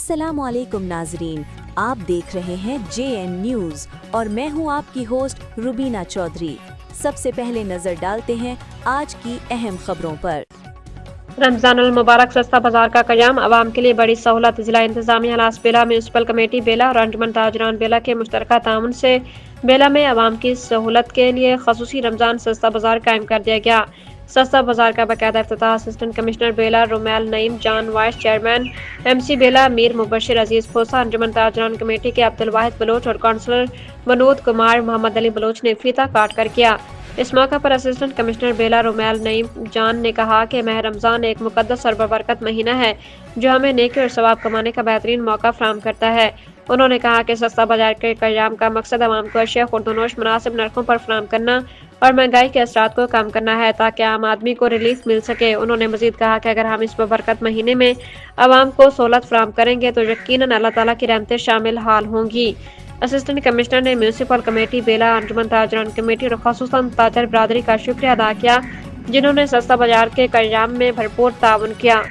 अस्सलाम वालेकुम नाजरीन, आप देख रहे हैं JN न्यूज़ और मैं हूं आपकी होस्ट रुबीना चौधरी। सबसे पहले नजर डालते हैं आज की अहम खबरों पर। रमजानुल मुबारक सस्ता बाजार का क़याम आवाम के लिए बड़ी सहूलत। जिला इंतजामिया हलास बेला म्यूनसिपल कमेटी बेला और अंजुमन ताजरान बेला के मुश्तरका ताउन से बेला में आवाम की सहूलत के लिए खसूसी रमजान सस्ता बाजार कायम कर दिया गया। सस्ता बाजार का बाकायदा इफ्तिताह असिस्टेंट कमिश्नर बेला रुमैल नईम जान, वाइस चेयरमैन MC बेला मीर मुबशिर अजीज खोसा, अंजुमन ताजरान कमेटी के अब्दुल वाहिद बलोच और काउंसलर मनोद कुमार मोहम्मद अली बलोच ने फीता काट कर किया। इस मौका पर असिस्टेंट कमिश्नर बेला रुमैल नईम जान ने कहा कि माह रमज़ान एक मुकद्दस और बरकत महीना है जो हमें नेकी और सवाब कमाने का बेहतरीन मौका फराहम करता है। उन्होंने कहा कि सस्ता बाजार के क़याम का मकसद आवाम को अशिया खुर्दनोश मुनासिब नरखों पर फराहम करना और महंगाई के असरात को कम करना है ताकि आम आदमी को रिलीफ मिल सके। उन्होंने मजीद कहा कि अगर हम इस बरकत महीने में आवाम को सहूलत फराहम करेंगे तो यकीनन अल्लाह ताला की रहमतें शामिल हाल होंगी। असिस्टेंट कमिश्नर ने म्यूनसिपल कमेटी बेला, अंजुमन ताजरान कमेटी और ख़ुसूसन ताजर बरादरी का शुक्रिया अदा किया जिन्होंने सस्ता बाजार के क़याम में भरपूर ताउन किया।